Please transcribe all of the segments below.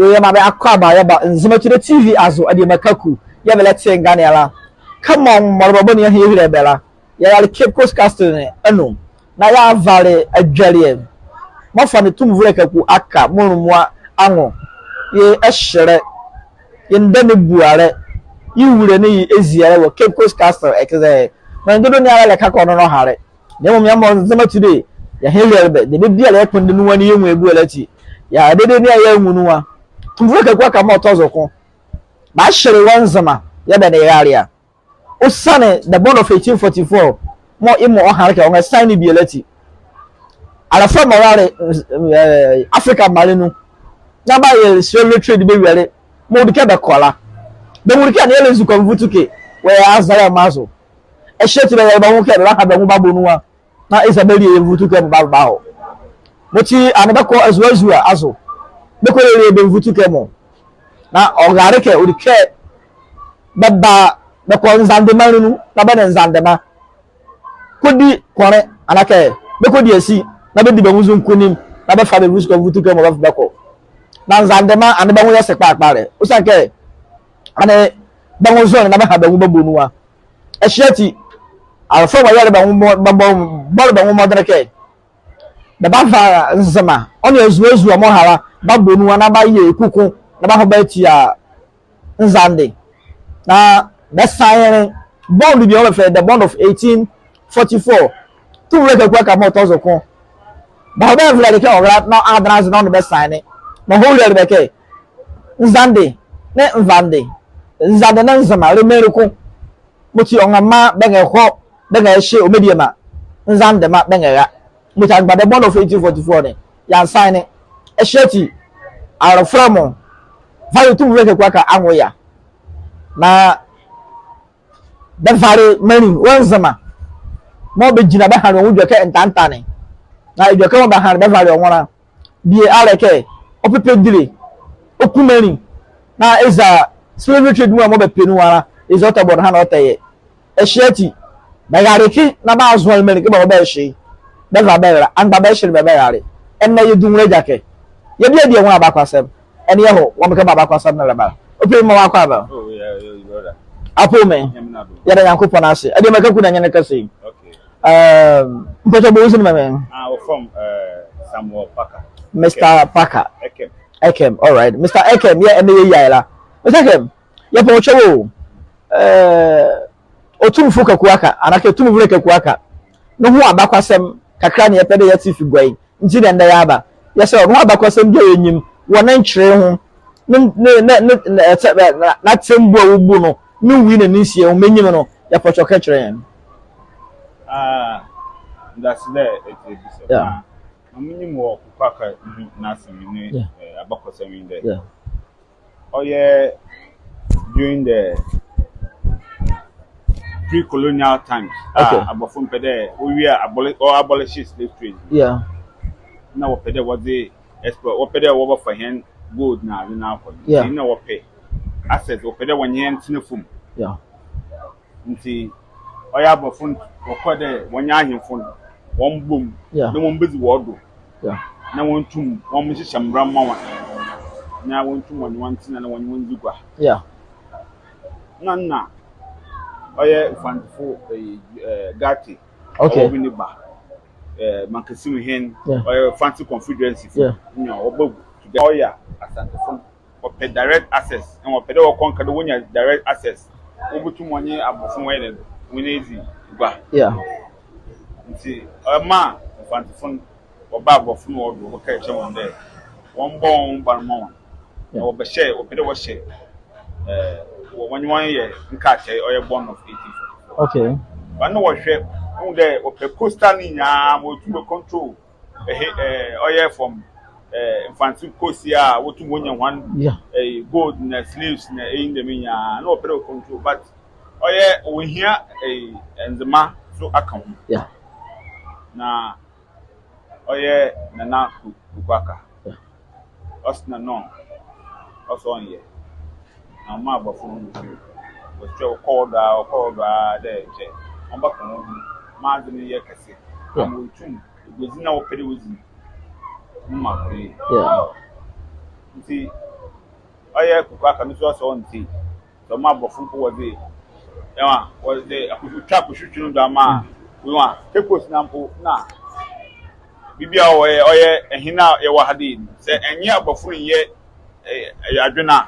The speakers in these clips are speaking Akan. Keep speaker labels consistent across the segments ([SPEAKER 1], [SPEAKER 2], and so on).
[SPEAKER 1] we ma be akwa ba ya ba nzima to the TV azo ade makaku ya be let in Ghana la come on morbo ne here bela ya Cape Coast Castle ne eno na ya vale adware mo fa ne tum vure kaku aka monumwa anwo ye ehire ye ndane buare yi wure ne yi eziare wo Cape Coast Castle ekeze na ndodo ni ala leka ko no hare ne mo yamma nzema today ya hele be de bia le konde nu wani yemu ebu elati ya dede ni aya nwunuwa tumvure kaku aka ma otozo ko ba hire wanzama ya be ne yarea osane the bond of 1844 mo imo o hare ka on sign bi elati ala from morale Africa marinu na ba ye slave trade be wele mo de ke be kola be mo de ke na ele zu ko vutuke we azara mazo e sheti be ba mo ke be ha be mo babonuwa na Isabel ye vutuke mo ba ho mo ti ane be ko azuazua azo be ko le be vutuke mo na o gare ke o de ke baba be ko nzandema nu na be nzandema kodi kore anake be ko di esi na be di be muzu nkunim na be fa be vutuke vutuke mo ba ko na nzandema ane be ho yese kpakpare o sanke ane be ho zo na be ha be mo babonuwa e sheti alfa wa yale ba mo modereke da ba fa nzema oni ezuezu mo hara babonuwa na ba ye kuku na ba ho ba tia nzande na the sign bond bi o fe the bond of 1844 tu reke kwa ka mo tozo ko ba ba vla de ke ora na adrance na no be sign na ho le be ke nzande ne nvande nzande na nzema le meruko muti ongama be nge ho be nge she omediema nzande ma be nge ga muti agba the bond of 1844 ne ya sign e sheti ara from value tu reke kwa ka anwoya na the vare many wanzama mo be jina be han wo dwoke entantane na dwoke mo be han be vare onwora bi areke opepe dire okumani na eza slavery trade mo be penu ara is not about han otaye e sheti be gareki na ba azu almeni ke ba be she be va be ra an ba be she be yare en na yedunre jake ye bia de won abakwasem en ye ho wo me ke ba abakwasem na leba ope mo akwa ba
[SPEAKER 2] oh yeah brother
[SPEAKER 1] apo me ya da yankopon ase e de makaku na nyane kase
[SPEAKER 2] okay
[SPEAKER 1] mpocho bo usin me
[SPEAKER 2] we're from Samuel Parker
[SPEAKER 1] Mr. Parker
[SPEAKER 2] Ekem
[SPEAKER 1] all right Mr. Ekem yeah ene ye yaila Mr. Ekem ye po chowo otumfu kakuaka anake tumvu kakuaka no ho abakwasem kakra ne yepede yati figwai nti de nda ya ba yese no abakwasem de enyim wona nkyere ho na tembu awubu no ni wi na nsie o menyim no ya pocho ka kyere yan
[SPEAKER 2] that's there it is
[SPEAKER 1] yeah
[SPEAKER 2] amini mo kwaka na asemi ni abakwasem in there
[SPEAKER 1] yeah
[SPEAKER 2] oh yeah during the pre-colonial times abofun pede we abolish slave trade
[SPEAKER 1] yeah
[SPEAKER 2] na wo pede wo dey export wo pede wo for hen gold na na ko na wo pe assets wo pede wonye ntinefum
[SPEAKER 1] yeah
[SPEAKER 2] nti oya abofun wo kode wonye ahemfun won bom
[SPEAKER 1] yeah
[SPEAKER 2] na won bezi wo do
[SPEAKER 1] yeah
[SPEAKER 2] na won tum won mhihye mbram ma won na won tum won ntina na won zigwa
[SPEAKER 1] yeah
[SPEAKER 2] na oye fanfo gati
[SPEAKER 1] okay
[SPEAKER 2] winiba mankasimu hen
[SPEAKER 1] yeah
[SPEAKER 2] oye fancy confederacy
[SPEAKER 1] yeah
[SPEAKER 2] obogu oya asantefon ope direct access and ope de okonka de wonya direct access obutum wonye abofun wene winezi gba
[SPEAKER 1] yeah
[SPEAKER 2] nti ma fantefon oba abofun odo ka eche won de won bon barmo won obehye ope de wo hye when you ye nka che oye born of 1844
[SPEAKER 1] okay
[SPEAKER 2] when no hwe de ope coastal ni nya mo tu control oye from infantry coast ya wotu wonya one gold na slaves na in the minya no ope control but oye we here enzema so account
[SPEAKER 1] yeah
[SPEAKER 2] na oye na kukwaka osna no also on here na ma abofun wo twa called there je on ba kan ma de ne ye kase mo tum gozi na wo pede wozi ma kre
[SPEAKER 1] yeah
[SPEAKER 2] nti oye kukwaka no so so nti so ma bofun ko wode ewa wode akutwa kushutunu do ama we wa kekos na mpo na bibia oye ehina ye wa hade se enye abofun ye adwena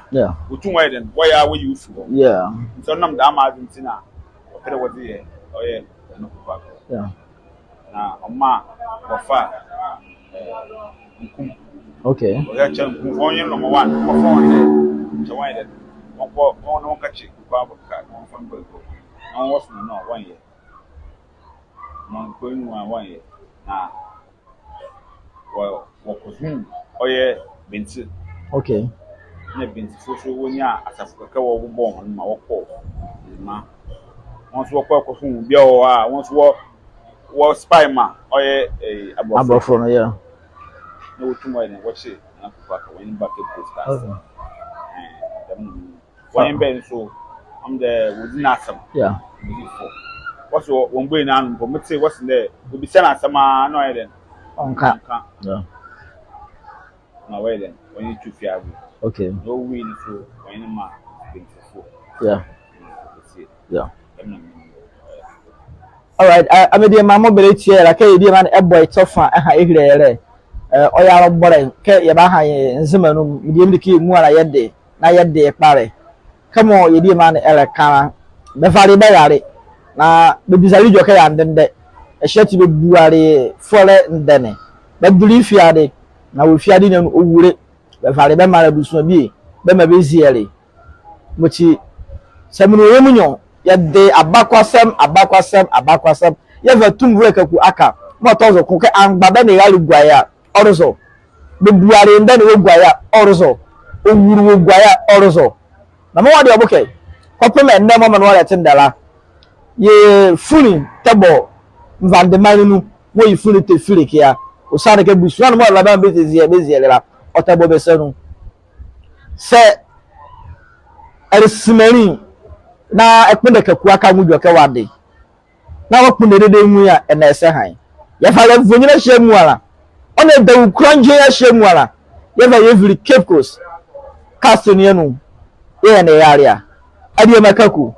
[SPEAKER 2] otu wa den boya we use go so nam da ma adun tina okere wode ye oye no kukwaka na oma bofa
[SPEAKER 1] okay
[SPEAKER 2] oya chan ku onye number 1 bofa onye chawa den onko ono kachi kwa boka on ko on was no 1 year non ko nu 1 year na wo ko oye binti
[SPEAKER 1] okay
[SPEAKER 2] na binti fofo wonya asafu ka wo bo ma wo ko ma won so ko ko fun bia wo a won so wo spy ma oye
[SPEAKER 1] abofo no yeah
[SPEAKER 2] no tumo ene wache na kukwaka when back to podcast when ben so am the within asam
[SPEAKER 1] yeah
[SPEAKER 2] what's one boy na no but say what's there we be send asama no eden
[SPEAKER 1] onka yeah
[SPEAKER 2] na we then when you to fear
[SPEAKER 1] okay
[SPEAKER 2] no win so when ma 24
[SPEAKER 1] yeah all right I mean the mama mobility like the man e boy tofa ha ehire oya robore ke ye ba han nzema no mediem de ki mu ara yede na yede pare kamo ye die man ele kan be fare be yare na be bisari jo ke ya ndende e sheti be buare fore ndene be duri fiade na wo fiade ne owure be fare be mara busu bi be ma be ziere mochi semunu yemunyo yede abakwasem ye va tumvure kaku aka mo tozo ko ke angba be ne yalu guaya Orozo, the Buari and then Uguaya, Orozo, Uguaya, Orozo. Number 1, the okay. Compliment never man what attendala. Ye fully table Van de Marinu, where you fully to Philip here. Osana can be one more Laban business here, busy, or table Besson. Say, I smelling now I put a Kakwaka with your Kawadi. Now I put the day muya and I say hi. Yafala Vunina Shemuala. On the Ukrainian Shemwala, every Cape Coast, Castonian, in the area. Adia Makaku,